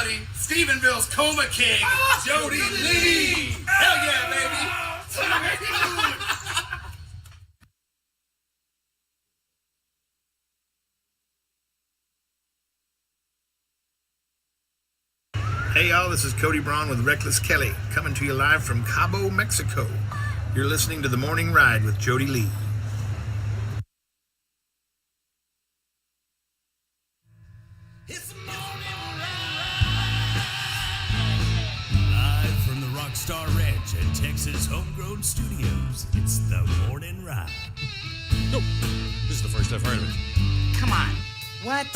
everybody, Stephenville's Coma King, Jody Lee. Hell yeah, baby. Hey y'all, this is Cody Braun with Reckless Kelly, coming to you live from Cabo, Mexico. You're listening to The Morning Ride with Jody Lee. It's the morning ride. Live from the Rockstar Ranch at Texas Homegrown Studios, it's the morning ride. Nope, this is the first I've heard of it. Come on. What?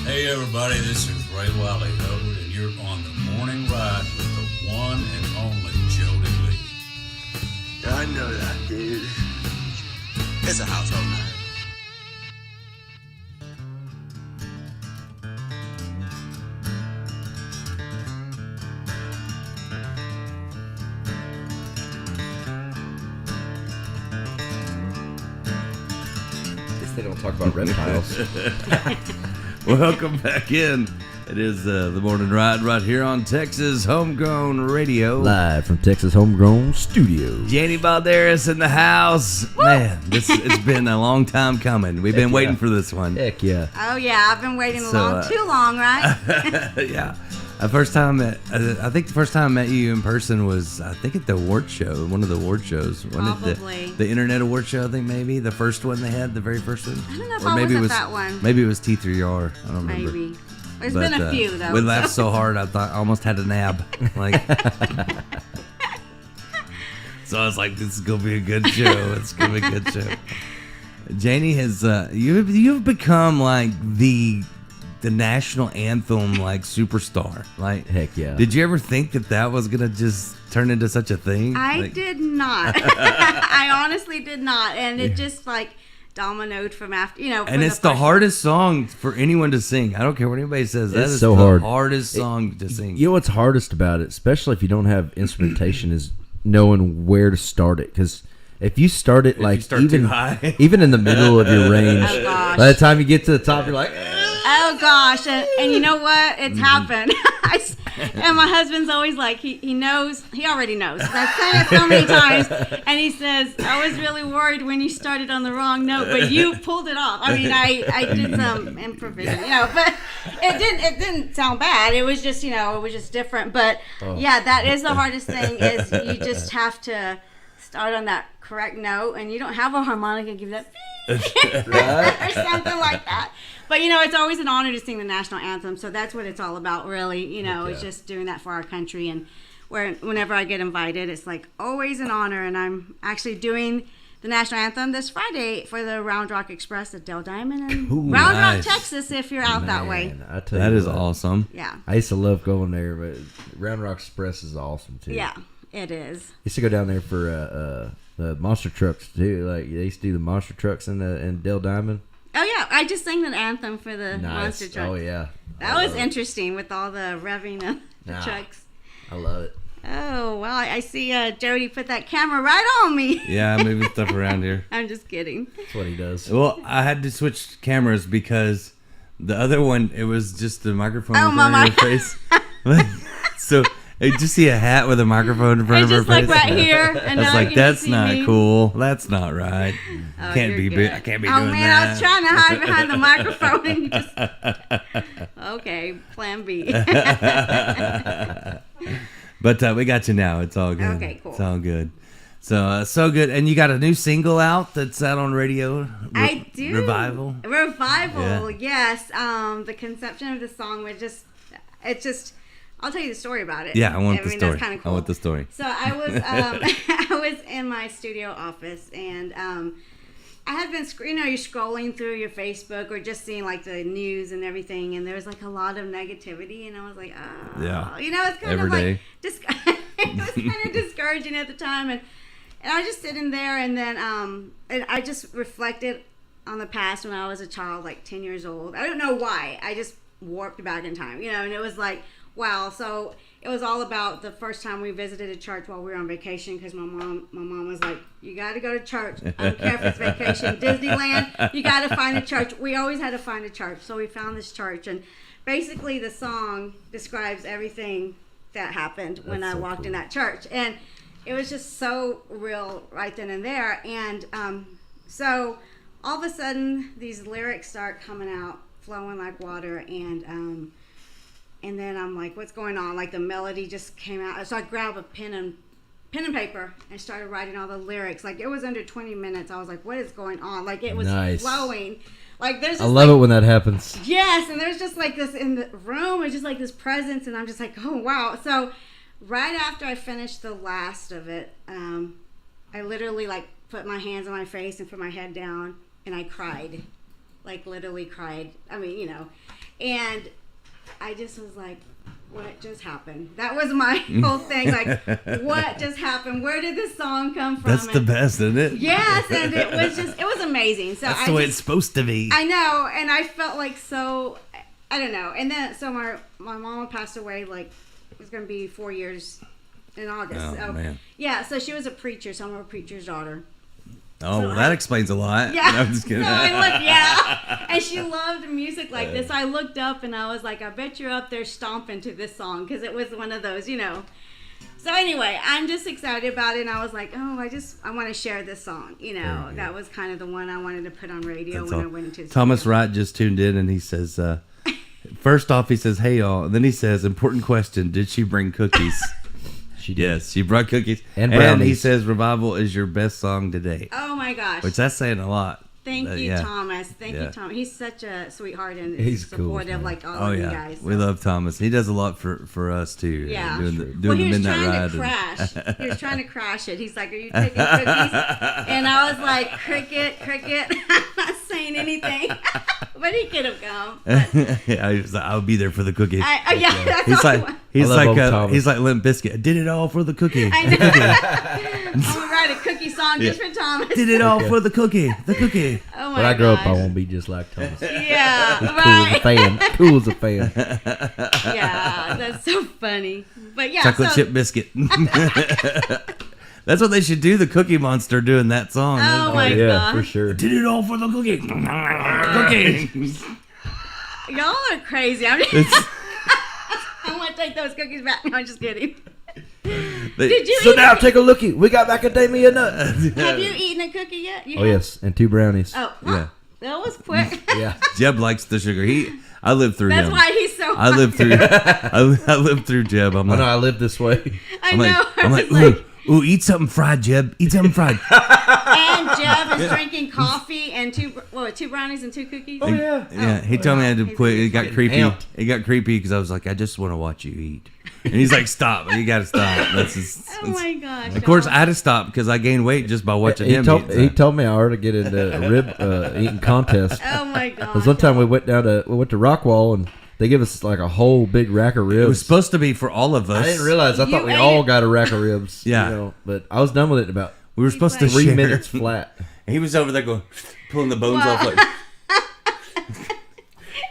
Hey everybody, this is Ray Wiley Hubbard, and you're on the morning ride with the one and only Jody Lee. I know that, dude. It's a household name. They don't talk about reptiles. Welcome back in. It is the morning ride right here on Texas Homegrown Radio. Live from Texas Homegrown Studios. Janie Balderas in the house. Woo! Man, it's been a long time coming. We've been waiting for this one. Heck yeah. Oh yeah, I've been waiting too long, right? Yeah. I think the first time I met you in person was, I think, at the award show, one of the award shows. Probably. The Internet Award Show, I think, maybe. The first one they had, the very first one. I don't know if I was at that one. Maybe it was T3R. I don't remember. Maybe. There's been a few, though. We laughed so hard, I thought I almost had a nab. Like, so I was like, this is going to be a good show. It's going to be a good show. Janie has, you've become like the national anthem like superstar. Like, heck yeah. Did you ever think that was gonna just turn into such a thing? I did not. I honestly did not, and it just like dominoed from after, and it's the hardest song for anyone to sing. I don't care what anybody says. That is so the hard. Hardest song to sing. You know what's hardest about it, especially if you don't have instrumentation, is knowing where to start it. Because if you start it too high. even in the middle of your range, by the time you get to the top, you're like, oh gosh, and you know what? It's happened. And my husband's always like, he knows, he already knows. I've said it so many times, and he says, I was really worried when you started on the wrong note, but you pulled it off. I mean, I did some improvising, but it didn't sound bad. It was just, it was just different. But yeah, that is the hardest thing, is you just have to start on that correct note, and you don't have a harmonica, give that or something like that. But it's always an honor to sing the national anthem, so that's what it's all about, really. It's just doing that for our country, and whenever I get invited, it's like always an honor. And I'm actually doing the national anthem this Friday for the Round Rock Express at Del Diamond in Round Rock, Texas, if you're out that way. I tell that you is what, awesome. Yeah. I used to love going there, but Round Rock Express is awesome too. Yeah, it is. I used to go down there for the monster trucks too. Like they used to do the monster trucks in Del Diamond. Oh yeah, I just sang the anthem for the monster trucks. Oh yeah, that was interesting with all the revving of the trucks. I love it. Oh wow, I see Jody put that camera right on me. Yeah, I'm moving stuff around here. I'm just kidding. That's what he does. Well, I had to switch cameras because the other one, it was just the microphone in front of your face. So did you see a hat with a microphone in front of her face? Just like right here. And I was like, that's not cool. That's not right. Oh, I can't be doing that. Oh man, I was trying to hide behind the microphone and you just. Okay, plan B. But we got you now. It's all good. Okay, cool. It's all good. So good. And you got a new single out that's out on radio? I do. Revival? Revival, yes. The conception of the song was I'll tell you the story about it. Yeah, I want the story. That's kind of cool. I want the story. So I was I was in my studio office, and I had been you're scrolling through your Facebook or just seeing like the news and everything, and there was like a lot of negativity, and I was like, oh, yeah, it's kind every of day. Like it was kind of discouraging at the time, and I was just sitting there, and then and I just reflected on the past when I was a child, like 10 years old. I don't know why. I just warped back in time, and it was like, wow. So it was all about the first time we visited a church while we were on vacation, because my mom was like, you got to go to church. I don't care if it's vacation, Disneyland, you got to find a church. We always had to find a church. So we found this church, and basically the song describes everything that happened when I walked in that church, and it was just so real right then and there. And so all of a sudden these lyrics start coming out, flowing like water, and then I'm like, what's going on? Like the melody just came out. So I grabbed a pen and paper and started writing all the lyrics. Like it was under 20 minutes. I was like, what is going on? Like it was flowing. Like there's just I love it when that happens. Yes, and there's just like this in the room. It's just like this presence, and I'm just like, oh wow. So right after I finished the last of it, I literally like put my hands on my face and put my head down, and I cried. Like literally cried. I mean, you know. And I just was like, what just happened? That was my whole thing. Like, what just happened? Where did this song come from? That's the best, isn't it? Yes, and it was amazing. So that's the way it's supposed to be. I know, and I felt like so, I don't know. And then, so my mama passed away, like, it was going to be 4 years in August. Oh, so, man. Yeah, so she was a preacher, so I'm a preacher's daughter. Oh, well, that explains a lot. Yeah. No, I'm just kidding. So I looked, yeah. And she loved music like this. I looked up and I was like, I bet you're up there stomping to this song, because it was one of those, you know. So anyway, I'm just excited about it, and I was like, oh, I want to share this song. You know, that was kind of the one I wanted to put on radio I went into the Thomas studio. Wright just tuned in, and he says, first off, he says, hey, y'all. And then he says, important question, did she bring cookies? She did. Yes, she brought cookies. And brownies. he says, Revival is your best song today. Oh, my gosh. Which that's saying a lot. Thank you, yeah. Thomas. Thank you, Thomas. He's such a sweetheart and He's supportive, cool, like all of you guys. So. We love Thomas. He does a lot for us, too. Yeah. Doing the He was midnight trying ride. to crash. He was trying to crash it. He's like, are you taking cookies? And I was like, cricket. I'm not saying anything. But he could have come. Yeah, he was like, I'll be there for the cookie. Yeah, that's he's all like, I want. he's like Limp Bizkit. I did it all for the cookie. I know. I'm going to write a cookie song just for Thomas. Did it all for the cookie. The cookie. Oh my When I grow up, I gosh. won't be just like Thomas. Yeah, He's right. cool as a fan. Yeah, that's so funny. But yeah, Chocolate so, chip biscuit. That's what they should do. The Cookie Monster doing that song. Oh my Yeah, god, for sure. Did it all for the cookie. Cookie. y'all are crazy. I'm just, I want to take those cookies back. No, I'm just kidding. Did you? So eat now a, take a looky. We got macadamia nuts. have you eaten a cookie yet? You Oh have? yes, and 2 brownies. Oh, Yeah. that was quick. Yeah. Jeb likes the sugar. I lived through That's him. why he's so. I lived through. I lived through Jeb. I'm Oh like, no, I live this way. I I'm know. like, I I'm was like, ooh, eat something fried, Jeb. Eat something fried. and Jeb is drinking coffee and 2 brownies and 2 cookies. Oh yeah. Yeah, he told me I had to He's quit. It got creepy. amped. It got creepy because I was like, I just want to watch you eat. And he's like, stop. You got to stop. That's just. Oh my gosh. Of course, y'all. I had to stop because I gained weight just by watching He him told, eat. he told me I ought to get into a rib eating contest. Oh my gosh. Because one time we went to Rockwall and they give us like a whole big rack of ribs. It was supposed to be for all of us. I didn't realize. I You thought we ate all it? got a rack of ribs. Yeah. You know, but I was done with it in about We were supposed to 3 share. minutes flat. He was over there going, pulling the bones Wow. off. Like,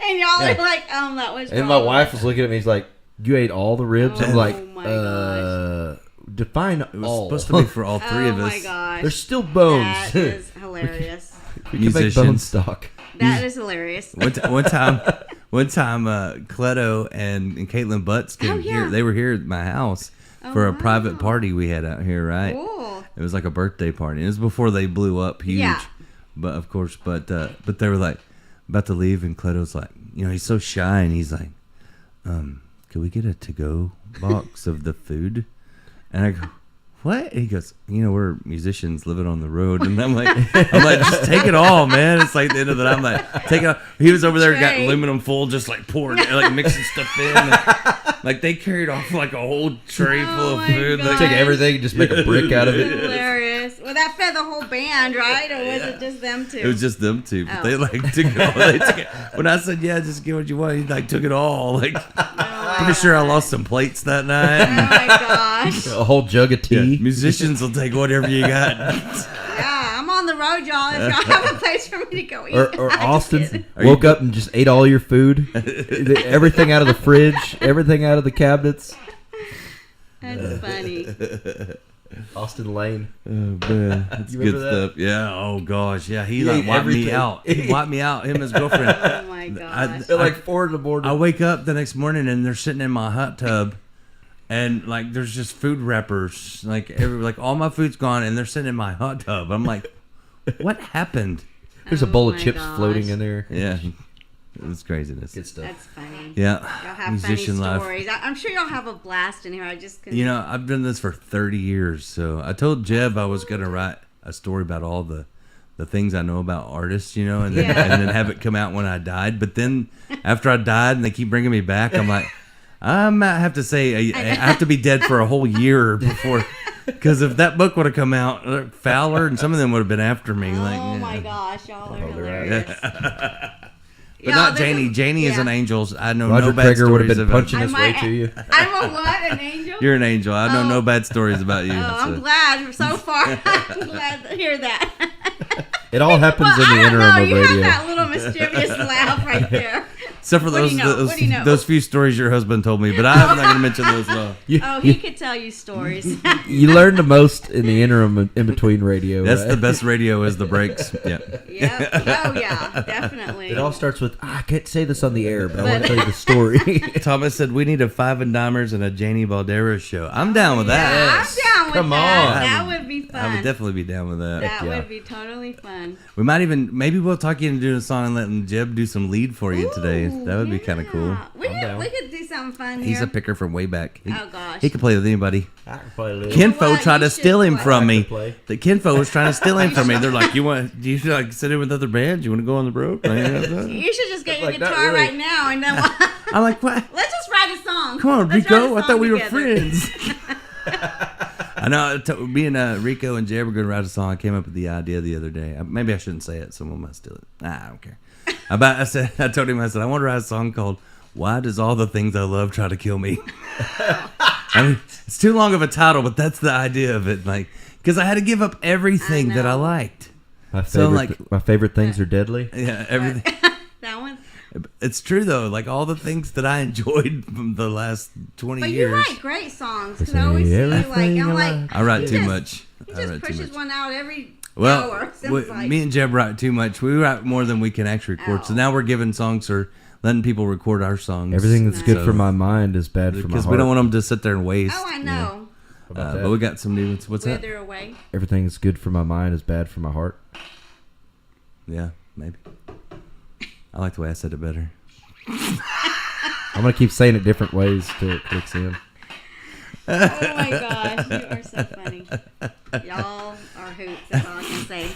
And y'all Yeah. are like, that was. And my wrong. wife was looking at me. He's like, "You ate all the ribs?" I'm Oh like, my gosh. define it was all. supposed to be for all 3 of Oh us. my gosh. There's still bones. That is hilarious. We can make bone Musicians. stock. That is hilarious. One time, Cleto and Caitlin Butts came Oh, yeah. here. They were here at my house for a private party we had out here, right? Cool. It was like a birthday party. It was before they blew up huge. Yeah. But of course, but they were like about to leave, and Cleto's like, he's so shy, and he's like, "Can we get a to-go box of the food?" And I go, "What?" And he goes, "We're musicians living on the road." And I'm like, just take it all, man. It's like the end of the night. I'm like, take it all. He was over there, got Trey. aluminum foil, just like pouring, like mixing stuff in. Like they carried off like a whole tray Oh full of my food. God. Like, Take everything, just make a brick out of it. Hilarious. Well, that fed the whole band, right? Or was it just them two? it was just them two, but Oh. they like took it all. They took it. When I said, "Yeah, just get what you want," he like took it all. Like, pretty sure I lost some plates that Oh night. my gosh. A whole jug of tea. Musicians will take whatever you got. Yeah, I'm on the road, y'all. If y'all have a place for me to go eat. Or I'm just Austin kidding. woke up and just ate all your food, everything out of the fridge, everything out of the cabinets. That's funny. Austin Lane. Oh man, that's You good remember that? stuff. Yeah. Oh gosh. Yeah. He He like ate wiped me everything. out. He wiped me out. Him and his girlfriend. Oh my my gosh. At like 4 in the morning. I wake up the next morning and they're sitting in my hot tub, and like there's just food wrappers, like all my food's gone, and they're sitting in my hot tub. I'm like, what happened? There's a bowl of my chips gosh. floating in there. Yeah, it's craziness. Good stuff. That's funny. Yeah, Y'all have musician funny life. stories. I'm sure y'all have a blast in here. I just couldn't. You know, I've done this for 30 years. So I told Jeb I was gonna write a story about all the things I know about artists, you know, and then, Yeah. and then have it come out when I died. But then after I died and they keep bringing me back, I'm like, I might have to say I have to be dead for a whole year before, because if that book would have come out, Fowler and some of them would have been after me. Oh my gosh, y'all are hilarious. But not Janie. Janie is an angel. I know Roger no bad Prager would have stories been about punching his way to you. I'm a what? An angel? You're an angel. I know no bad stories about you. Oh, I'm so. glad so far. I'm glad to hear that. It all happens in the I don't interim know. of You radio. have that little mischievous laugh right there. Except for What do you know? What do you know? those few stories your husband told me, but I'm not going to mention those. He could tell you stories. You learn the most in the interim in between radio. That's right? the best radio is the breaks. Yeah. Yep. Oh yeah, definitely. It all starts with, I can't say this on the air, but I want to tell you the story. Thomas said we need a 5 and Dimers and a Janie Balderas show. I'm down with that. Yeah, I'm down with Come that. on. That would be fun. I would definitely be down with that. That yeah. would be totally fun. We might even, maybe we'll talk you into doing a song and letting Jeb do some lead for you today. That would be kind of cool. We could do something fun here. He's a picker from way back. Oh gosh. He can play with anybody. I can play a little. Kinfo what? tried You to should steal him play. from I me. can play. The Kinfo was trying to steal him from me. They're like, do you like sit in with other bands? You want to go on the road? You should just get your Like that, guitar really. right now and then I'm like, what? let's just write a song. Come on, Let's write Rico. a I song thought we were together. friends. I know. Me and Rico and Jeb were going to write a song. I came up with the idea the other day. Maybe I shouldn't say it. Someone might steal it. I don't care. I told him, I said, I want to write a song called "Why Does All the Things I Love Try to Kill Me?" I mean, it's too long of a title, but that's the idea of it. Like, because I had to give up everything that I liked. My favorite things are deadly. Yeah, everything. That one. It's true though. Like all the things that I enjoyed from the last 20 But years. you write great songs. Because I always see you like, I'm like, I write he too just- much. He I just write too pushes much. one out every Well, hour. Seems like. me and Jeb write too much. We write more than we can actually record. So Oh. now we're giving songs or letting people record our songs. Everything that's good So- for my mind is bad for my because heart. we don't want them to sit there and waste. Oh, I know. that? But we got some new ones. What's that? Wither away. Everything that's good for my mind is bad for my heart. Yeah, maybe. I like the way I said it better. I'm gonna keep saying it different ways till it clicks in. Oh my gosh, you are so funny. Y'all are hoots. That's all I can say.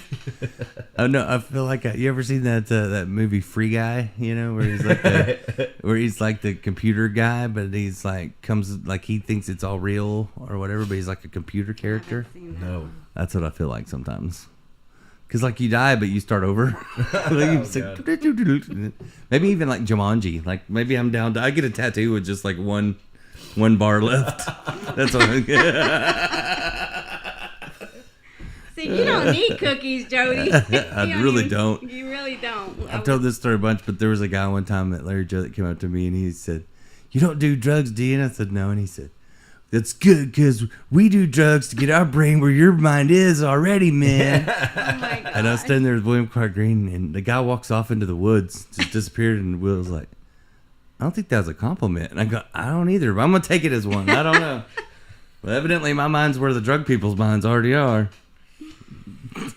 Oh no, I feel like you ever seen that that movie Free Guy? You know, where he's like the computer guy, but he's like comes like he thinks it's all real or whatever, but he's like a computer character. No. That's what I feel like sometimes. Cause like you die, but you start over. Maybe even like Jumanji. Like maybe I'm down to. I get a tattoo with just like one bar left. That's what. See, you don't need cookies, Jody. I really don't. You really don't. I've told this story a bunch, but there was a guy one time at Larry Joe that came up to me and he said, "You don't do drugs, do you?" And I said, "No." And he said, "That's good because we do drugs to get our brain where your mind is already, man." Oh my God. And I was standing there with William Clark Green, and the guy walks off into the woods, just disappeared, and Will's like, "I don't think that was a compliment." And I go, "I don't either, but I'm going to take it as one. I don't know." Well, evidently my mind's where the drug people's minds already are.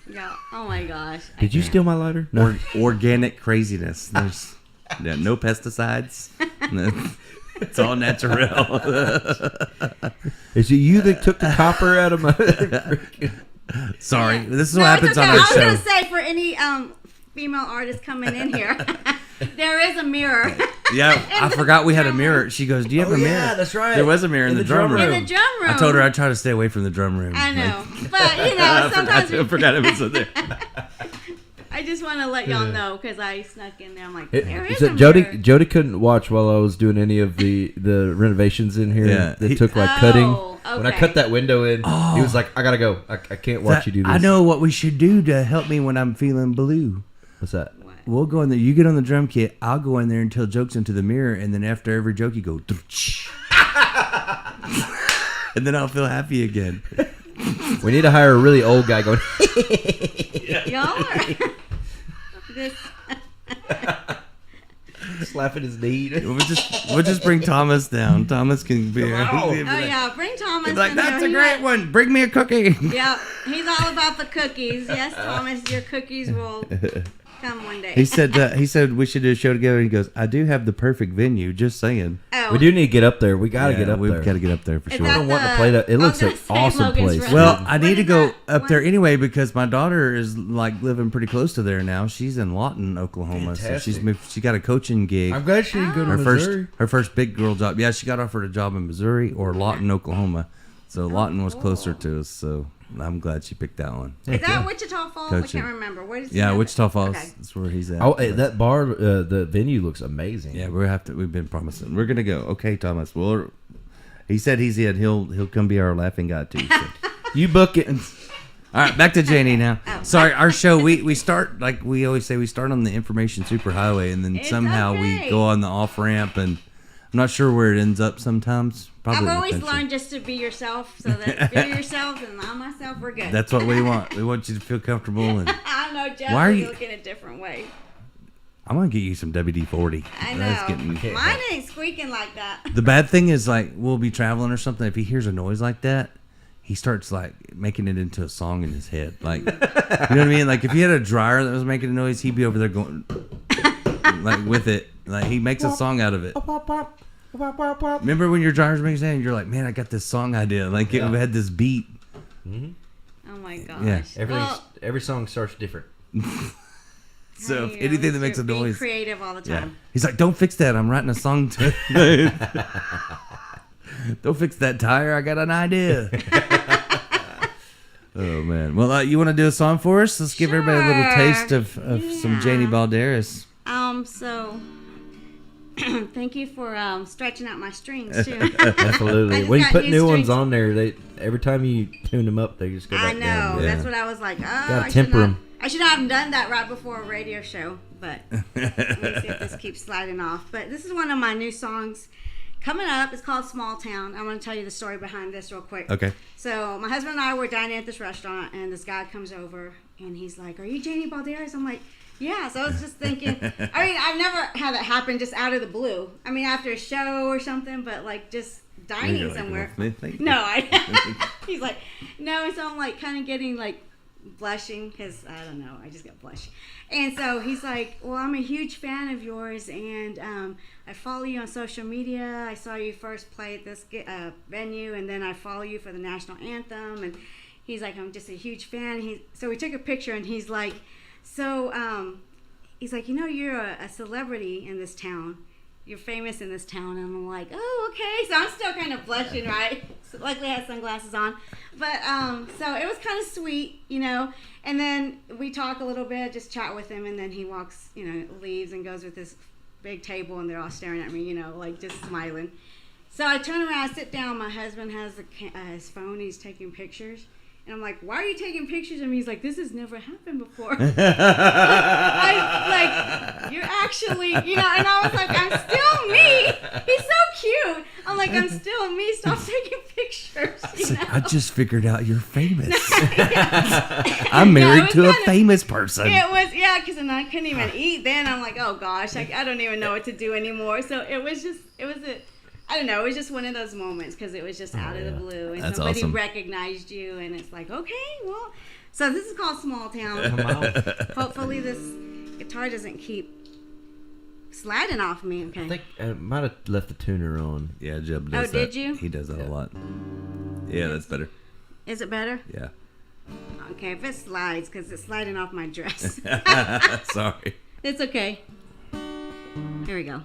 Yeah. Oh my gosh. Did you steal my lighter? No. Organic craziness. There's no pesticides. It's all natural. Is it you that took the copper out of my? Sorry, this is No, what it's happens okay. on our I was show. gonna say for any female artists coming in here, there is a mirror. Yeah, I forgot we had a mirror. She goes, "Do you have a mirror?" yeah, that's right. There was a mirror in the drum room. In the drum room. I told her I'd try to stay away from the drum room. I know, but you know, sometimes I forgot it was in there. I just want to let y'all know because I snuck in there. I'm like, It- there is so a Jody mirror. Jody couldn't watch while I was doing any of the renovations in here. Yeah, that he- took like Oh, cutting. When I okay. cut that window in, he was like, "I gotta go. I can't watch you do this." I know what we should do to help me when I'm feeling blue. What's that? We'll go in there. You get on the drum kit. I'll go in there and tell jokes into the mirror, and then after every joke, you go, and then I'll feel happy again. We need to hire a really old guy going. Y'all are this. slapping his knee. We'll just bring Thomas down. Thomas can be. Oh yeah, bring Thomas. He's like, in that's here. a great one. Bring me a cookie. Yeah, he's all about the cookies. Yes, Thomas, your cookies will come one day. He said we should do a show together. And he goes, I do have the perfect venue. Just saying. Oh. We do need to get up there. We got to get up there. We've got to get up there for Is sure. that I don't want to play that. It looks like an awesome Logan's place. Run. Well, I What need to is go that? up there What? anyway because my daughter is like living pretty close to there now. She's in Lawton, Oklahoma, so she's Fantastic. moved. She got a coaching gig. I'm glad she didn't go to Missouri. Her first big girl job. Yeah, she got offered a job in Missouri or Lawton, Oklahoma. So Lawton was closer to us. So I'm glad she picked that one. Is that Wichita Falls? Coaching. I can't remember. Where is Yeah, that? Wichita Falls. Okay. That's where he's at. Oh, hey, that bar, the venue looks amazing. Yeah, we've been promising. We're gonna go. Okay, Thomas. Well, he said he's in. He'll come be our laughing guy too. So. You book it. All right, back to Janie now. Sorry, our show we start like we always say we start on the information superhighway and then It's somehow okay. we go on the off ramp and I'm not sure where it ends up sometimes. Probably I've always eventually. learned just to be yourself, so that if you're yourself and I'm myself, we're good. That's what we want. We want you to feel comfortable and I know Jeff Why are is you- looking a different way. I'm gonna get you some WD-40. I That's know. getting- Mine ain't squeaking like that. The bad thing is like we'll be traveling or something. If he hears a noise like that, he starts like making it into a song in his head. Like, you know what I mean? Like if he had a dryer that was making a noise, he'd be over there going like with it. Like he makes a song out of it. Remember when your dryer's making sound? You're like, man, I got this song idea. Like it had this beat. Oh my gosh. Yeah. Every song starts different. So if Hey, anything that makes a you're being noise, creative all the time. he's like, don't fix that. I'm writing a song to. Don't fix that tire. I got an idea. Oh man. Well, you want to do a song for us? Let's give everybody a little Sure. taste of some Yeah. Janie Balderas. So thank you for stretching out my strings too. I Absolutely. just When you got put used new to ones it. on there, every time you tune them up, they just go back know. down. That's what I was like. Oh, Gotta temper 'em. I should have done that right before a radio show, but let me see if this keeps sliding off. But this is one of my new songs coming up. It's called Small Town. I'm going to tell you the story behind this real quick. Okay. So my husband and I were dining at this restaurant, and this guy comes over, and he's like, "Are you Janie Balderas?" I'm like, "Yeah." So I was just thinking. I mean, I've never had it happen just out of the blue. I mean, after a show or something, but like just dining You're like, somewhere. "Well, thank you." No, he's like, no, and so I'm like kind of getting like blushing because I don't know, I just got blush. And so he's like, well, I'm a huge fan of yours, and I follow you on social media. I saw you first play at this venue, and then I follow you for the national anthem. And he's like, I'm just a huge fan. So we took a picture, and he's like, he's like, you know, you're a celebrity in this town. You're famous in this town. And I'm like, oh, okay. So I'm still kind of blushing, right? So luckily I had sunglasses on. But so it was kind of sweet, you know. And then we talk a little bit, just chat with him. And then he walks, you know, leaves and goes with this big table. And they're all staring at me, you know, like just smiling. So I turn around, I sit down. My husband has his phone. He's taking pictures. And I'm like, why are you taking pictures of me? He's like, this has never happened before. You're actually, you know, and I was like, I'm still me. He's so cute. I'm like, I'm still me. Stop taking pictures. You know? I just figured out you're famous. I'm married to a famous person. It was, yeah, because I couldn't even eat then. I'm like, oh gosh, I don't even know what to do anymore. So it was I don't know, it was just one of those moments because it was just out of the blue. And That's somebody awesome. recognized you, and it's like, okay, well. So this is called Small Town. Hopefully this guitar doesn't keep sliding off me. Okay. I think I might have left the tuner on. Yeah, Jeb does Oh, that. did you? He does that a lot. Yeah, that's better. Is it better? Yeah. Okay, if it slides, because it's sliding off my dress. Sorry. It's okay. Here we go.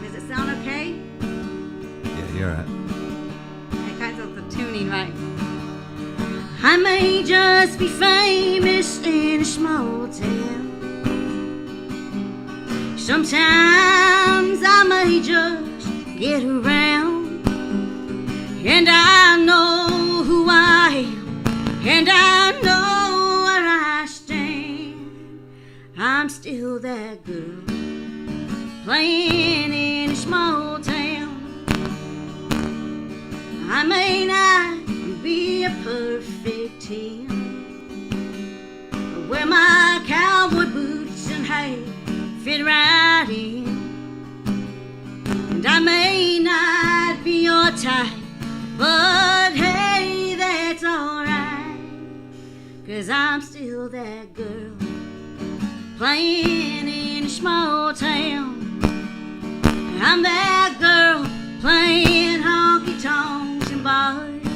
Does it sound okay? Yeah, you're right. It kind of the tuning, right? I may just be famous in a small town. Sometimes I may just get around, and I know who I am, and I know where I stand. I'm still that girl playing in a small town. I may not be a perfect 10, my cowboy boots and hay fit right in. And I may not be your type, but hey, that's alright. 'Cause I'm still that girl playing in a small town. I'm that girl playing honky-tonks and bars,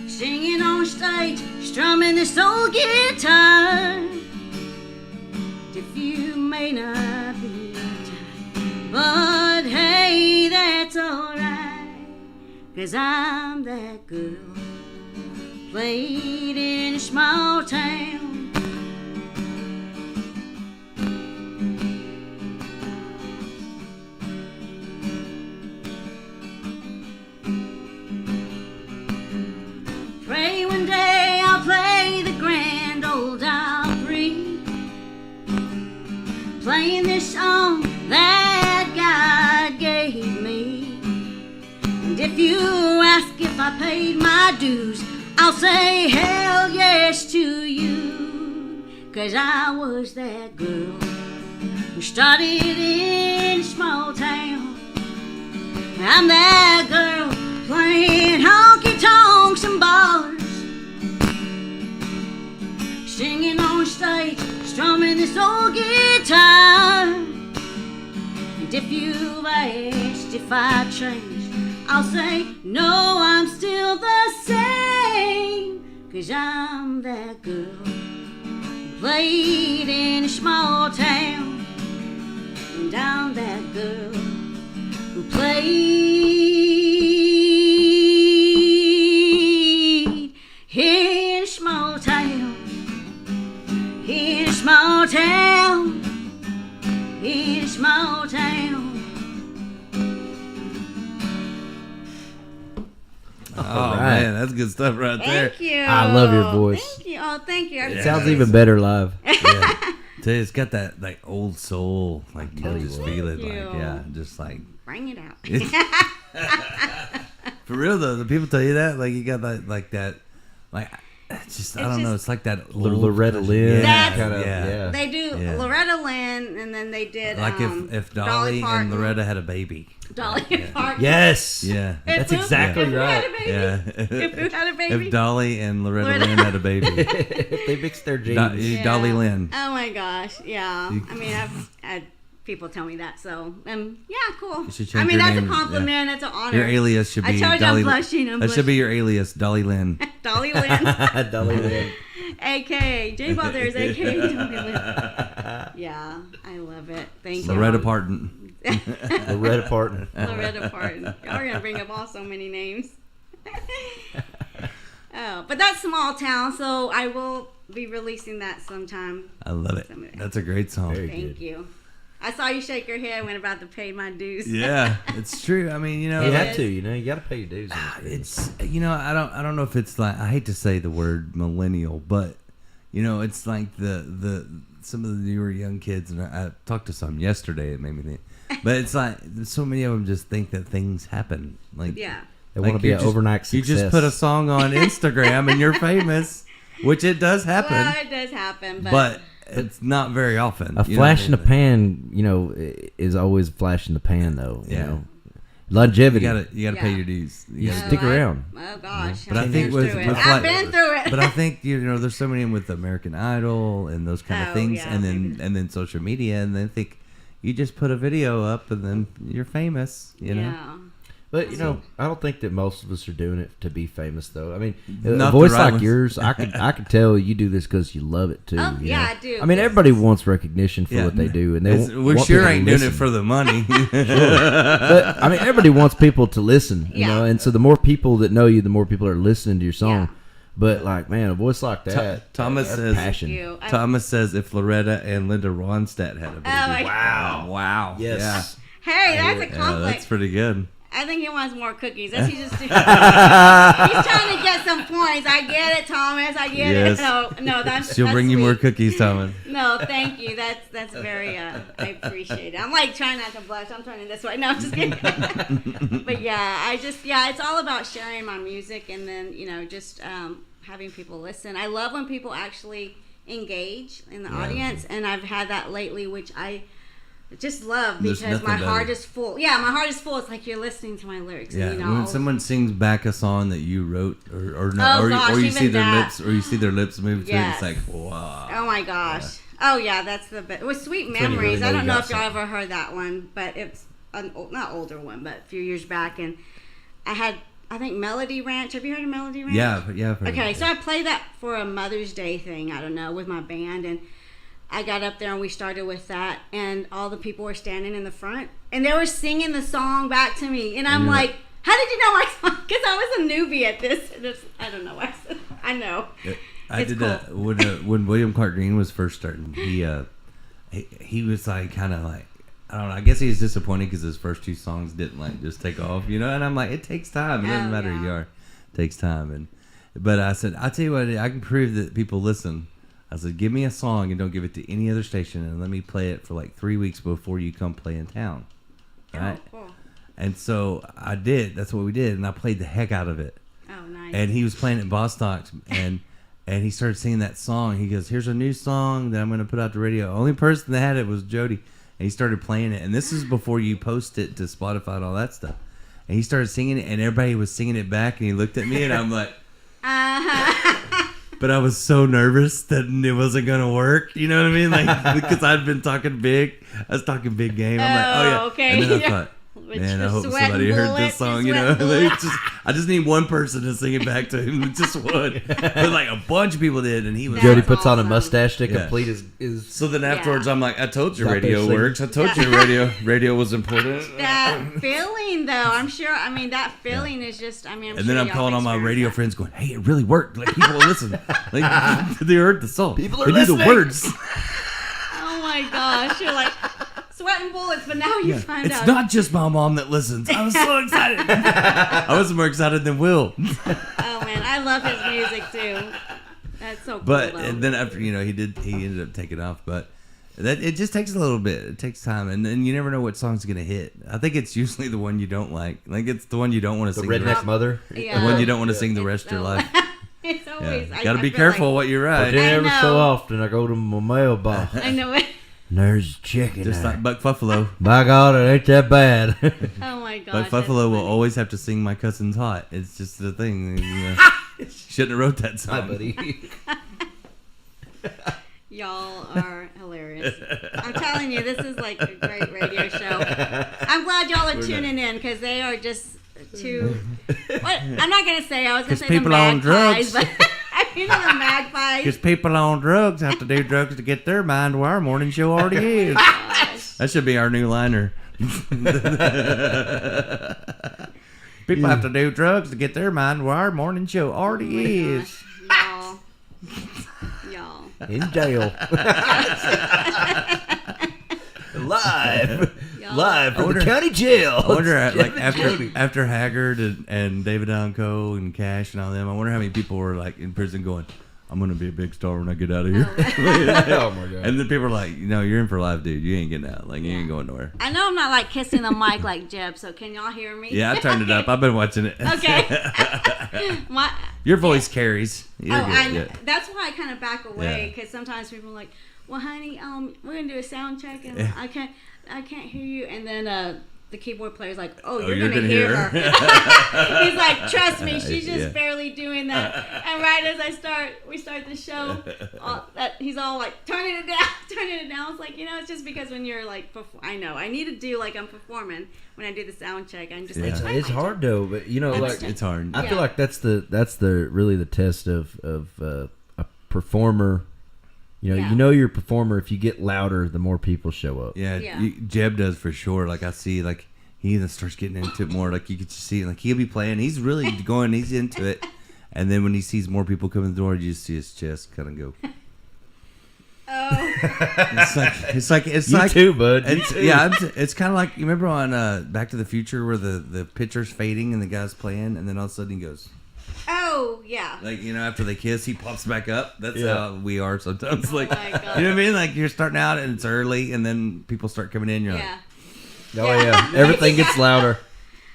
singing on stage, strumming this old guitar. If you may not be time, but hey, that's alright. 'Cause I'm that girl played in a small town. Pray one day I'll play the Grand Ole Opry, playing this song that God gave me. And if you ask if I paid my dues, I'll say hell yes to you. 'Cause I was that girl who started in a small town. I'm that girl playing honky-tonks and bars, singing on stage, strumming this old guitar. And if you've asked if I changed, I'll say no, I'm still the same. 'Cause I'm that girl who played in a small town. And I'm that girl who played in a small town. In a small town. In a small town. Oh man, that's good stuff right there. Thank you. I love your voice. Thank you. Oh, thank you. It sounds even better live. Yeah. Tell you, it's got that like old soul, like you Tell you just what. feel it, Thank like you. yeah, just like Bring it out. for real though. The people tell you that, like you got that, like it's just I It's don't know. just- It's like that old Loretta Lynn. That's- kinda, yeah. They do Yeah. Loretta Lynn, and then they did Like if Dolly Dolly and Parton. Loretta had a baby. Dolly Parton. Yes. Yeah. If That's who- exactly if who right. Had a baby? Yeah. If who had a baby? If Dolly and Loretta Loretta- Lynn had a baby. If they mix their genes. Yeah. Dolly Lynn. Oh my gosh, yeah. I mean, I've had people tell me that, so yeah, cool. You should I change mean, your that's name, a compliment. That's an honor. Your alias should I be told you Dolly. I'm blushing. I'm that should be your alias, Dolly Lynn. Dolly Lynn, Dolly Lynn. A.K. Janie Balderas, A.K. Dolly Lynn. Yeah, I love it. Thank you. Loretta Parton. Loretta Parton. Loretta Parton. Y'all are gonna bring up all so many names. Oh, but that's Small Town, so I will be releasing that sometime. I love it. That's a great song. Very Thank good. you. I saw you shake your head when about to pay my dues. Yeah, it's true. I mean, you know, You It have is. to, you know, you got to pay your dues. it's I don't know if it's like I hate to say the word millennial, but you know, it's like the some of the newer young kids, and I talked to some yesterday. It made me think, but it's like so many of them just think that things happen. Like Yeah. They want to be you an just- overnight success. You just put a song on Instagram and you're famous, which it does Well, happen, it does happen, but it's not very often. A you know flash what in I the mean? pan, you know, is always a flash in the pan, though. You Yeah. know, You longevity. gotta pay Yeah. your dues. You gotta- stick around. Oh gosh, But I I've think been with through it. like, I've been through it. but I think you know there's so many with American Idol and those kind of Oh, things, yeah, and then maybe. and then social media, and then think you just put a video up and then you're famous. You know, Yeah. But you know, I don't think that most of us are doing it to be famous, though. I mean, Not a voice the right like ones. yours, I could tell you do this because you love it too. Oh, you yeah, know? I do. I mean, everybody wants recognition for Yeah. what they do, and they It's- we want sure people to ain't doing it listen. for the money. But I mean, everybody wants people to listen, you Yeah. know. And so the more people that know you, the more people are listening to your song. Yeah. But like, man, a voice like that, Thomas that's says- passion. Thank you. Thomas says if Loretta and Linda Ronstadt had a baby. my Wow. Yes. Hey, that's a Yeah, compliment. that's pretty good. I think he wants more cookies. That's he's just. He's trying to get some points. I get it, Thomas. I get Yes. it. No, that's. She'll that's bring you sweet. more cookies, Thomas. No, thank you. That's very. I appreciate it. I'm like trying not to blush. I'm turning this way. No, I'm just kidding. But yeah, it's all about sharing my music, and then just having people listen. I love when people actually engage in the audience, and I've had that lately, which I just love There's because nothing my better. heart is full. Yeah, my heart is full. It's like you're listening to my lyrics. Yeah, And, you know, when someone sings back a song that you wrote, or no, Oh, or, gosh, or you even see their that. lips, or you see their lips move to it, Yes. it's like wow. oh my gosh. Oh yeah, that's the best. With Sweet when you really Memories, know I you don't know got if y'all something. ever heard that one, but it's not older one, but a few years back, and I had, I think, Melody Ranch. Have you heard of Melody Ranch? Yeah, I've heard Okay, of so it. I played that for a Mother's Day thing, I don't know, with my band, and I got up there and we started with that, and all the people were standing in the front, and they were singing the song back to me, and I'm Yeah. like, how did you know my song? Because I was a newbie at this. I don't know. I know. I It's did cool. when William Clark Green was first starting. He was like kind of like, I don't know. I guess he was disappointed because his first 2 songs didn't like just take off, you know. And I'm like, it takes time. It doesn't Oh, matter who yeah. you are, it takes time. But I said, I tell you what, I can prove that people listen. I said, give me a song and don't give it to any other station, and let me play it for like 3 weeks before you come play in town. Right? Oh, cool. And so I did. That's what we did, and I played the heck out of it. Oh, nice. And he was playing at Bostock, and he started singing that song. He goes, "Here's a new song that I'm going to put out the radio." Only person that had it was Jody, and he started playing it. And this is before you post it to Spotify and all that stuff. And he started singing it, and everybody was singing it back. And he looked at me, and I'm like, but I was so nervous that it wasn't going to work. You know what I mean? Like because I'd been talking big. I was talking big game. I'm like, oh yeah. okay. And then I thought, With man, I your hope sweat somebody heard bullet, this song. your You know, sweat bullet. Like, I just need one person to sing it back to him. Just one. But like a bunch of people did, and he was. Jody That's puts on a awesome. mustache to Yeah. complete his So then afterwards, I'm like, I told you Out there radio singing. works. I told you radio was important. That feeling, though, I'm sure. I mean, that feeling is just. I mean, I'm And sure then I'm y'all calling all my experienced radio that. friends, going, "Hey, it really worked! Like people will listen. Like they heard the song. People are they knew the listening." words. Oh my gosh, you're like sweating bullets, but now you find It's out. not just my mom that listens. I was so excited. I was more excited than Will. Oh man, I love his music too. That's so cool. But though. and then after he ended up taking off. But that it just takes a little bit. It takes time, and then you never know what song's gonna hit. I think it's usually the one you don't like. Like it's the one you don't want to the sing. redneck mother. Yeah. The one you don't want to sing the rest of your life. It's Yeah. always. Got to be careful what you But write. then I every so know. often I go to my mailbox. I know it. And there's a chicken Just there. like Buck Buffalo. By God, it ain't that bad. Oh my gosh. Buck Buffalo that's will funny. always have to sing "My Cousin's Hot." It's just the thing. Shouldn't have wrote that Hi, song. buddy. Y'all are hilarious. I'm telling you, this is like a great radio show. I'm glad y'all are tuning in because they are just too. What? I'm not gonna say. I was gonna 'Cause say people the on magpies, drugs. but you know the magpies. Because people on drugs have to do drugs to get their mind where our morning show already is. That should be our new liner. People have to do drugs to get their mind where our morning show already is. Y'all. Y'all. In jail. Live. Y'all. Live from wonder- the county jail. I wonder, like Jeff and Jody. after Haggard and David Allen Coe and Cash and all them, I wonder how many people were like in prison going, "I'm gonna be a big star when I get out of here." Oh my God. And then people are like, "No, you're in for life, dude. You ain't getting out. Like you ain't going nowhere." I know I'm not like kissing the mic like Jeb, so can y'all hear me? Yeah, I turned it up. I've been watching it. Okay. Your voice carries. You're Oh, good. I know. Yeah. That's why I kind of back away Yeah. because sometimes people are like, "Well, honey, we're gonna do a sound check and Yeah. I can't hear you." And then the keyboard player's like, "Oh, Oh, you're gonna hear her." He's like, "Trust me, she's just Yeah. barely doing that." And right as we start the show, he's all like, turning it down. It's like, it's just because when you're like, I know I need to do like I'm performing when I do the sound check. I'm just Yeah. like, It's hard though, but like It's hard. I feel like that's the really the test of a performer. Yeah. You know you're a performer if you get louder, the more people show up. Yeah, Yeah. Jeb does for sure. Like I see, like he even starts getting into it more. Like you could just see, like he'll be playing, he's really going, he's into it, and then when he sees more people come in the door, you just see his chest kind of go. "Oh, It's like You like too, bud. You It's, too. yeah, it's kind of like you remember on Back to the Future where the picture's fading and the guy's playing, and then all of a sudden he goes. oh yeah." Like, after they kiss, he pops back up. That's Yeah. how we are sometimes. Like, my God. you know what I mean? Like, you're starting out and it's early, and then people start coming in. You're Yeah. Oh yeah, everything gets louder. like,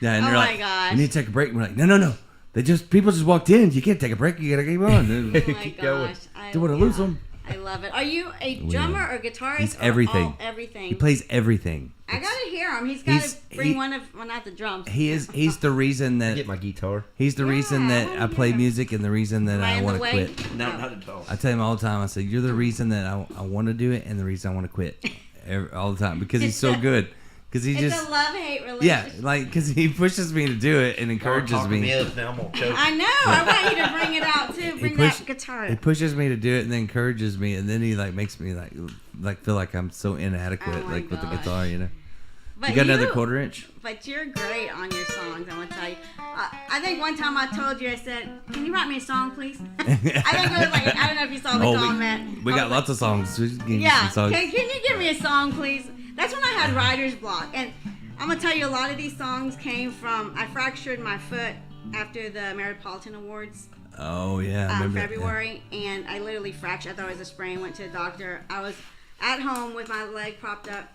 yeah, and Oh you're my like, gosh. we need to take a break. And we're like, no. People just walked in. You can't take a break. You gotta keep on. Oh my Keep going. gosh. Don't want to lose them. I love it. Are you a drummer or guitarist? He's or everything. all- everything. He plays everything. I gotta hear him. He's gotta bring not the drums. He's the reason I that get my guitar. he's the reason that I play music and the reason that Am I I in want the to way? quit. No, not at all. I tell him all the time. I say you're the reason that I want to do it and the reason I want to quit all the time because he's so good. Because he It's just a love-hate relationship. yeah, like because he pushes me to do it and encourages me. Now I'm gonna choke. I know. I want you to bring it out too. Bring that guitar. He pushes me to do it and then encourages me, and then he like makes me like feel like I'm so inadequate Oh my like with the gosh. guitar, you know. But You got another quarter inch? But you're great on your songs. I want to tell you. I think one time I told you, I said, "Can you write me a song, please?" I think it was like I don't know if you saw the comment. we I got was lots of songs. We can give you Yeah. some songs. Can you give me a song, please? That's when I had writer's block. And I'm going to tell you, a lot of these songs came from, I fractured my foot after the Metropolitan Awards Oh yeah, I remember that, yeah. February. And I literally fractured. I thought it was a sprain. Went to the doctor. I was at home with my leg propped up.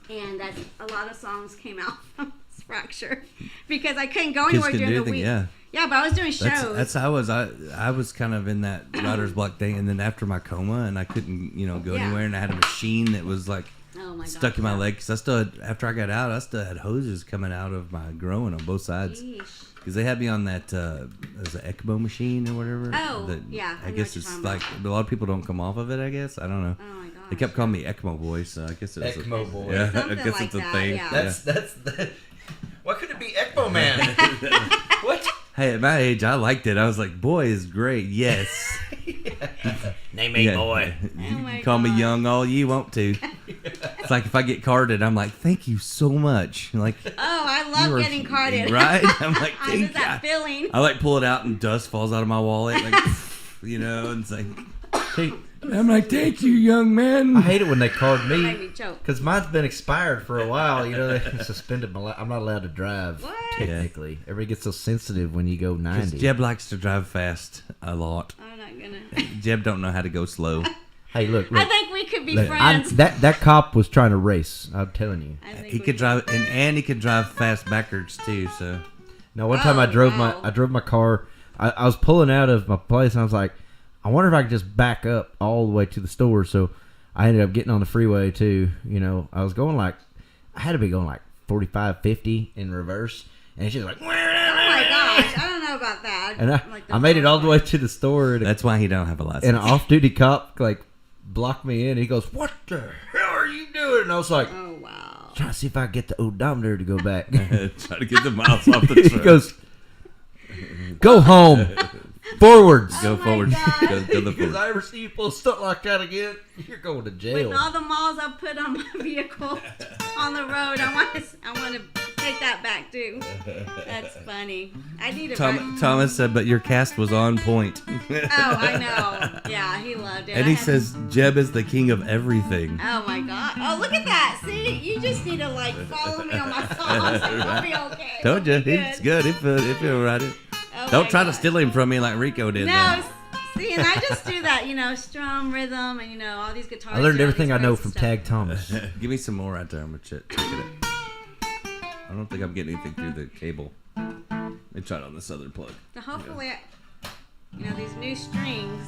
And that's, a lot of songs came out from this fracture. Because I couldn't go anywhere couldn't during do the anything, week. yeah. Yeah, but I was doing shows. That's how I was kind of in that writer's block thing, and then after my coma, and I couldn't go Yeah. anywhere, and I had a machine that was like Oh my stuck gosh, in my yeah. leg because I still had, after I got out, I still had hoses coming out of my groin on both sides Yeesh. because they had me on that it was an ECMO machine or whatever. Oh, that, yeah, I I know guess what it's you're like talking a lot of people don't come off of it. I guess I don't know. Oh my gosh. They kept calling me ECMO boy, so I guess it's ECMO boy. Yeah, I Something guess like it's a that, thing. yeah. That's why could it be Ecmo Man? What? Hey, at my age, I liked it. I was like, boy is great. Yes. Name me boy. Oh my Call me God. young all you want to. It's like if I get carded, I'm like, thank you so much. Like, Oh, I you love are- getting carded. Right? I'm like, I thank just that you. feeling. I like pull it out and dust falls out of my wallet. Like, and it's like, See, I'm like, thank you, young man. I hate it when they card Made me me choke. because mine's been expired for a while. They suspended my. I'm not allowed to drive. What? Technically, everybody gets so sensitive when you go 90. Jeb likes to drive fast a lot. I'm not gonna. Jeb don't know how to go slow. Hey, look. I think we could be Look, friends. that cop was trying to race. I'm telling you. I think He we could drive, and he could drive fast backwards too. So Now, one time I Oh, drove wow. my car. I was pulling out of my place, and I was like, I wonder if I could just back up all the way to the store. So I ended up getting on the freeway too. I was going I had to be going 45, 50 in reverse, and she's like, Oh my gosh, I don't know about that. and Like the I made it all the way to the store, and, that's why he don't have a license. and an off-duty cop blocked me in. He goes, "What the hell are you doing?" And I was like, Oh wow. trying to see if I can get the odometer to go back. Try to get the miles off the He truck. goes, "Go home, forwards." Oh Go my forward. God. Go the Because forward. I ever see you pull stuff like that again, you're going to jail. With all the miles I put on my vehicle on the road, I want to take that back too. That's funny. I need to. Thomas said, but your cast was on point. Oh, I know. Yeah, he loved it. And I he had- says, Jeb is the king of everything. Oh my God! Oh, look at that! See, you just need to follow me on my songs. I'll be okay. Told you, I'll be it's good. It feel right. Oh Don't my try to God. steal him from me like Rico did. No, see, and I just do that, strum, rhythm, and all these guitars. I learned do all everything these I know crazy from stuff. Tag Thomas. though. Give me some more right there. I'm gonna check it out. I don't think I'm getting anything through the cable. Let me try it on this other plug. So hopefully, these new strings.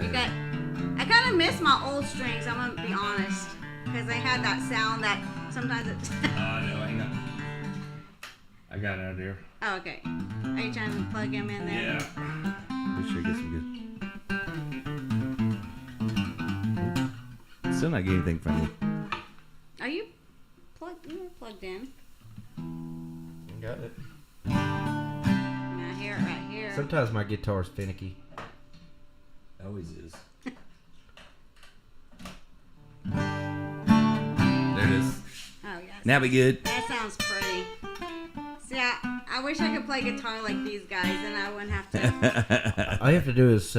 I kind of miss my old strings. I'm gonna be honest, because they had that sound that sometimes it. Oh, no, hang on. I got it out here. Oh, okay. Are you trying to plug them in there? Yeah. Make sure you get some good. Still not getting anything from you. Are you plugged? You're plugged in. Got it. I hear it right here. Sometimes my guitar's finicky. Always is. There it is. Oh yes. Now we good. That sounds pretty. See, I wish I could play guitar like these guys, and I wouldn't have to. All you have to do is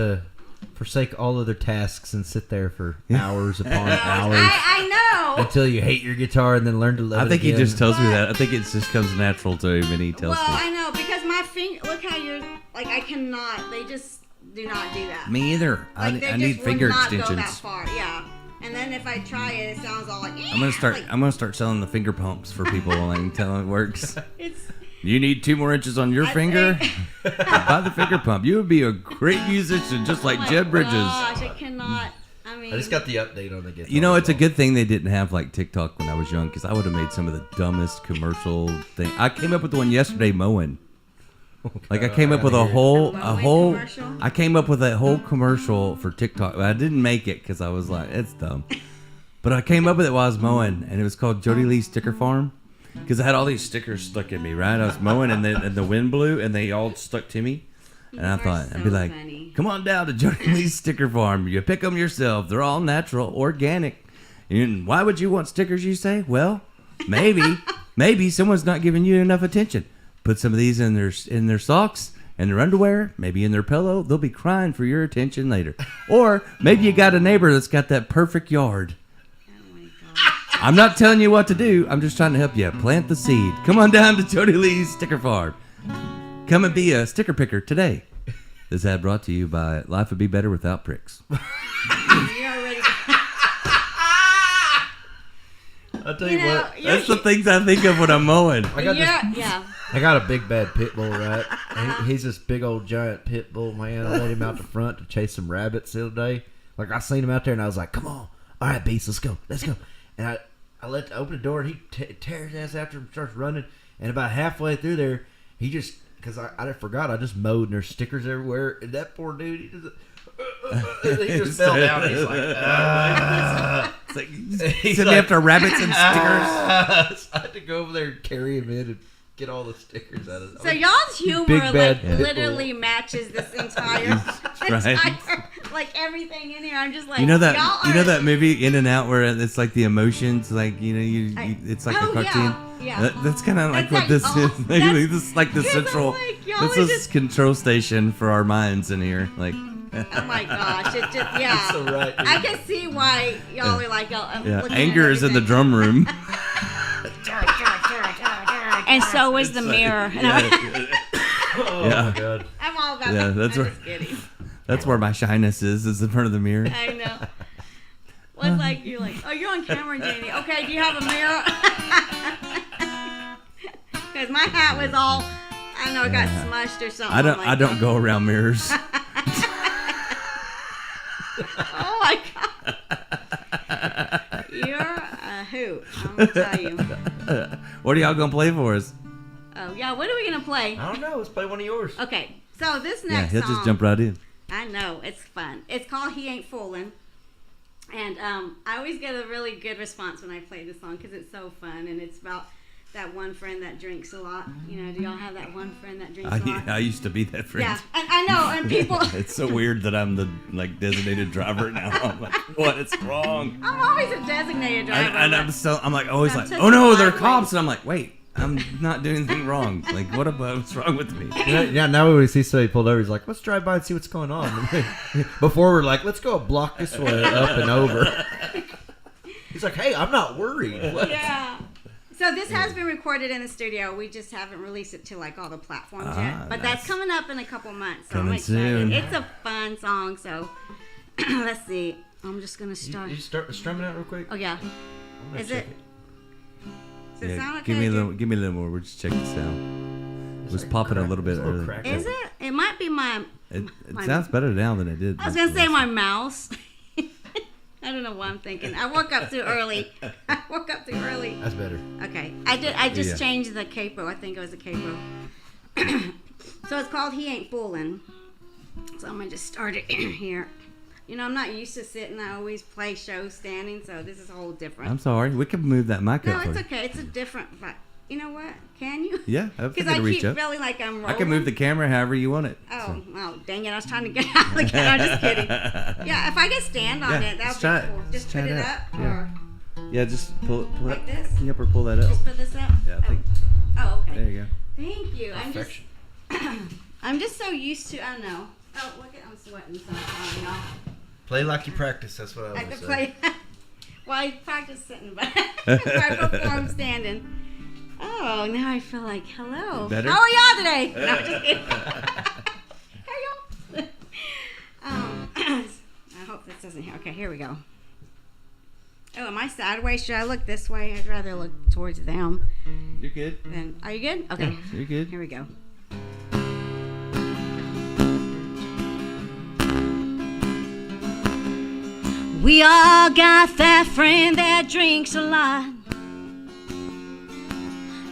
forsake all other tasks and sit there for hours upon hours I know. until you hate your guitar and then learn to love I it think he again. just tells me that. I think it just comes natural to him and he tells Well, me. I know because my finger. Look how you're. I cannot. They just do not do that. Me either. Like, I they need just finger would not Go that extensions. far. Yeah. And then if I try it, it sounds all like. I'm gonna start selling the finger pumps for people and tell them it works. It's You need 2 more inches on your finger? Buy the finger pump. You would be a great musician, just like Jed Bridges. Gosh, I cannot. I mean, I just got the update on the guitar. You know, it's a good thing they didn't have like TikTok when I was young, because I would have made some of the dumbest commercial thing. I came up with the one yesterday, mowing. Like I came up with a whole. commercial? I came up with a whole commercial for TikTok. I didn't make it because I was like, it's dumb. But I came up with it while I was mowing, and it was called Jody Lee's Sticker Farm. Because I had all these stickers stuck in me, right? I was mowing, and the wind blew, and they all stuck to me. And I thought, I'd be like, come on down to Jody Lee's Sticker Farm. You pick them yourself. They're all natural, organic. And why would you want stickers, you say? Well, maybe someone's not giving you enough attention. Put some of these in their socks and their underwear, maybe in their pillow. They'll be crying for your attention later. Or maybe you got a neighbor that's got that perfect yard. I'm not telling you what to do. I'm just trying to help you plant the seed. Come on down to Jody Lee's Sticker Farm. Come and be a sticker picker today. This ad brought to you by Life Would Be Better Without Pricks. You're already. I'll tell you what. That's the things I think of when I'm mowing. I got a big bad pit bull, right? He's this big old giant pit bull, man. I let him out the front to chase some rabbits the other day. Like, I seen him out there, and I was like, come on. All right, Beast, let's go. And I open the door, and he tears his ass after him, starts running. And about halfway through there, he just, because I forgot, I just mowed, and there's stickers everywhere. And that poor dude, he just fell down. He's like, it's like he's sitting after rabbits and stickers. So I had to go over there and carry him in and get all the stickers out of it. So y'all's humor literally matches this entire, like everything in here. I'm just like, you know that movie In and Out where it's like the emotions, like it's like a cartoon. Yeah. That's kind of like what this is. This is like the central. This is control station for our minds in here. Like. Oh my gosh! It just I can see why y'all are like y'all. Yeah, anger is in the drum room. And so is the mirror. Oh my God! I'm all about that. That's where. Just kidding. That's where my shyness is in front of the mirror. I know. Well, it's like you're like, oh, you're on camera, Janie. Okay, do you have a mirror? Because my hat was all, I don't know, it got smushed or something. I don't go around mirrors. Oh my God. You're a hoot. I'm going to tell you. What are y'all going to play for us? Oh, yeah. What are we going to play? I don't know. Let's play one of yours. Okay. So this next he'll song. just jump right in. I know. It's fun. It's called He Ain't Foolin'. And I always get a really good response when I play this song because it's so fun. And it's about that one friend that drinks a lot. You know, do y'all have that one friend that drinks a lot? I used to be that friend. Yeah, and I know, and people. It's so weird that I'm the designated driver now. I'm like, what? It's wrong. I'm always a designated driver. And I'm always like, oh no, they're cops, and I'm like, wait, I'm not doing anything wrong. Like, what's wrong with me? Yeah, now when we see somebody pulled over, he's like, let's drive by and see what's going on. Before we're like, let's go a block this way, up and over. He's like, hey, I'm not worried. What? Yeah. So this has been recorded in the studio. We just haven't released it to like all the platforms yet. But that's coming up in a couple months. So Coming I'm excited. soon. It's a fun song. So let's see. I'm just gonna start. You start strumming out real quick? Oh yeah. Is it? Does it sound okay? Give me a little more. We'll just check this out. It was popping a little bit earlier. Is it? It might be my. It sounds better now than it did. I was gonna say my mouse. I don't know what I'm thinking. I woke up too early. That's better. Okay. I just changed the capo. I think it was a capo. So it's called He Ain't Foolin'. So I'm going to just start it here. You know, I'm not used to sitting. I always play shows standing, so this is a whole different. I'm sorry. We can move that mic up. No, for it's you. okay. It's a different. You know what? Can you? Yeah, I Because I keep feeling like I'm rolling. I can move the camera however you want it. Oh, dang it. I was trying to get out of the camera. I'm just kidding. Yeah, if I could stand on it, that would be cool. Just put it up? Yeah. Yeah, just pull it like up. this? Can you up or pull that up? Just put this up? Yeah, I think. Oh, okay. There you go. Thank you. I'm just so used to, I don't know. Oh, look at, I'm sweating sometimes, y'all. Play like you practice. That's what I was saying. Play. Well, I practice sitting, but I perform standing. Oh, now I feel like, hello. Better? How are y'all today? No, just kidding. Hey, y'all. I hope this doesn't hear. Okay, here we go. Oh, am I sideways? Should I look this way? I'd rather look towards them. You're good. Then are you good? Okay. You're good. Here we go. We all got that friend that drinks a lot.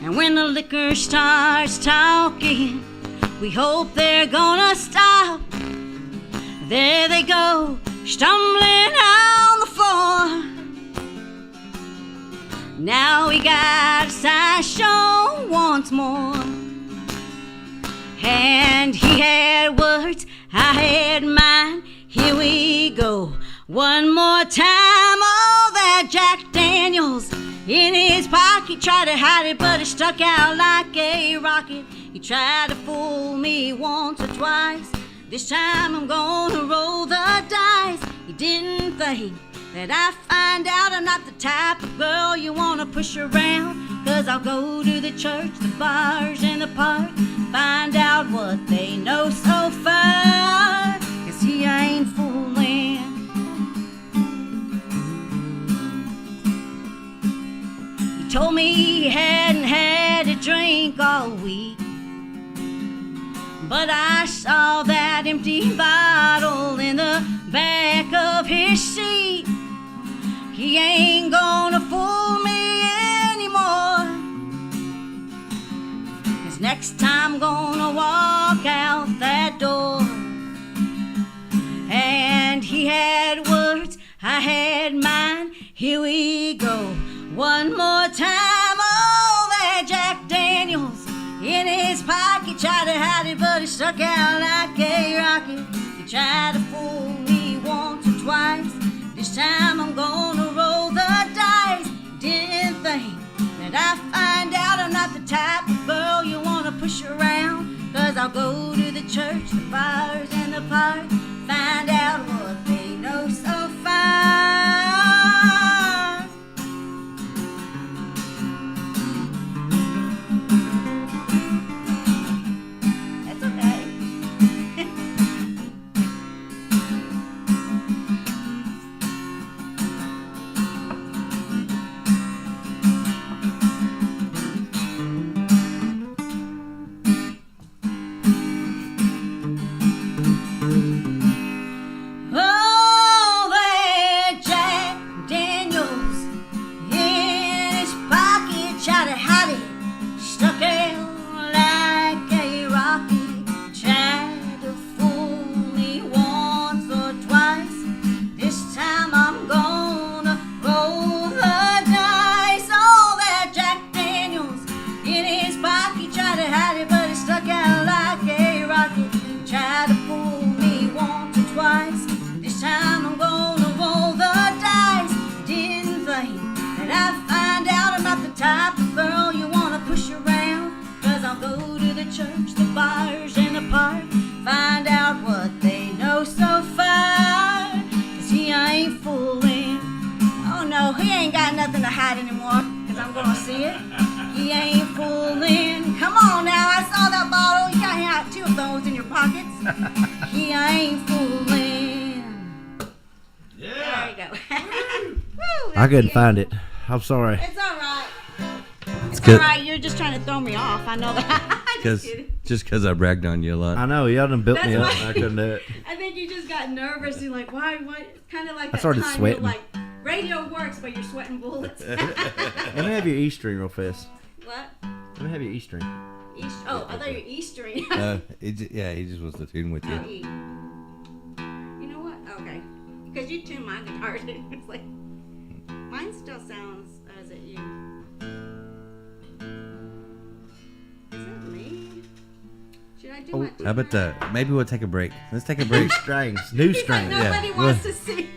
And when the liquor starts talking, we hope they're gonna stop. There they go, stumbling on the floor. Now we got a sideshow once more. And he had words, I had mine. Here we go. One more time, all that Jack Daniels in his pocket. Tried to hide it, but it stuck out like a rocket. He tried to fool me once or twice. This time I'm gonna roll the dice. He didn't think that I'd find out I'm not the type of girl you wanna push around. 'Cause I'll go to the church, the bars, and the park, find out what they know so far. 'Cause he ain't fooling. He told me he hadn't had a drink all week, but I saw that empty bottle in the back of his seat. He ain't gonna fool me anymore. 'Cause next time I'm gonna walk out that door. And he had words, I had mine. Here we go. One more time, all that Jack Daniels in his pocket. Tried to hide it, but it stuck out like a rocket. He tried to fool me once or twice. This time I'm gonna roll the dice. Didn't think that I'd find out I'm not the type of girl you wanna push around. 'Cause I'll go to the church, the bars, and the park, find out what they know so far. That's okay. Oh, that Jack Daniels in his pocket, tried to hide it, stuck out like a rocket. Tried to fool me once or twice. This time I'm gonna roll the dice. Oh, that Jack Daniels in his pocket, tried to hide it, but it stuck out like a rocket. Tried to fool me once or twice. This time I'm gonna roll the dice. Didn't think that I'd find out I'm not the type of girl you wanna push around. 'Cause I'll go to the church, the bars, and the park, find out what they know so far. 'Cause he ain't fooling. Oh no, he ain't got nothing to hide anymore. 'Cause I'm gonna see it. He ain't fooling. Come on now, I saw that bottle. You can't have two of those in your pockets. He ain't fooling. There you go. Woo, I couldn't find it. I'm sorry. It's all right. It's good. all right. You're just trying to throw me off. I know that. Just because I bragged on you a lot. I know, y'all done built me up. That's why- I couldn't do it. I think you just got nervous. You're like, why? Kind of like that started time sweating. you're like, radio works, but you're sweating bullets. Let me have your E string real fast. What? Let me have your E string. Oh, I thought you were Eastern. He just wants to tune with you. Oh, E. You know what? Okay. Because you tuned my guitar. It's like, mine still sounds as it you. Is it me? Should I do my How about maybe we'll take a break. Let's take a break. Strings. New strings. Nobody wants to see.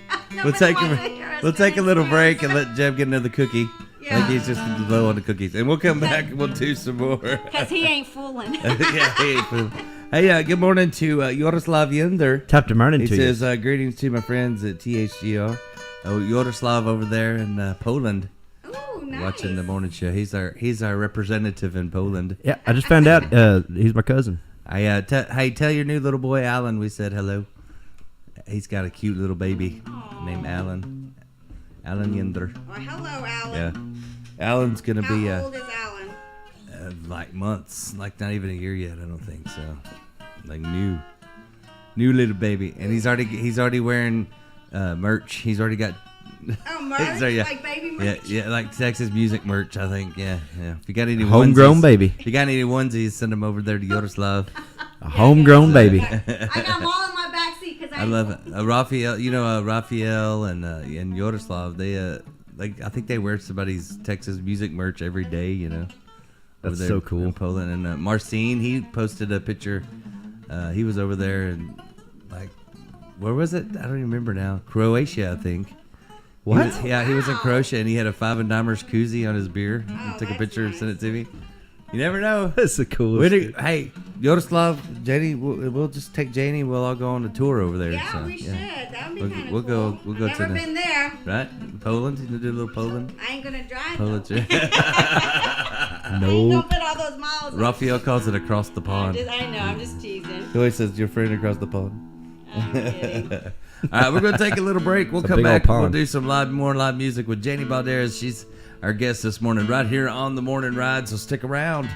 We'll take wants to hear us we'll take a doing little strings. break and let Jeb get another cookie. I think he's just low on the cookies, and we'll come back and we'll do some more. Because he ain't fooling. Yeah, he ain't fooling. Hey, good morning to Yaroslav Yender. Top to morning He to you. says greetings to my friends at THGR. Yaroslav over there in Poland, Ooh, nice. watching the morning show. He's our representative in Poland. Yeah, I just found out he's my cousin. Hey, tell your new little boy Alan we said hello. He's got a cute little baby named Alan. Alan Yender. Well, hello, Alan. Yeah. Alan's gonna How be old is Alan? like months, like not even a year yet. I don't think so. Like new little baby, and he's already wearing merch. He's already got. Oh, merch? So, yeah. Like baby merch? Yeah, like Texas music merch, I think. Yeah. If you got any Homegrown onesies, baby. If you got any onesies, send them over there to Yaroslav. A homegrown baby. I got them all in my back seat because I love it. Raphael, Raphael and Yaroslav, I think they wear somebody's Texas music merch every day, That's over there so cool. in Poland. And Marcin, he posted a picture. He was over there and where was it? I don't even remember now. Croatia, I think. What? He was in Croatia and he had a 5 and Dimers koozie on his beer. He took a picture and sent it to me. You never know. That's the coolest. Hey, Yaroslav, Janie, we'll just take Janie. We'll all go on a tour over there. Yeah, so, we should. That would be kind of We'll cool. go. We'll go I've to never been there. right Poland. You do a little Poland. I ain't gonna drive. Poland. though. I ain't No. gonna put all those miles. Raphael calls it across the pond. I know. I'm just teasing. He always says your friend across the pond. I'm kidding. All right, we're going to take a little break. We'll It's a come big old back. We'll pond. do some more live music with Janie Balderas. She's our guest this morning right here on the Morning Ride, so stick around.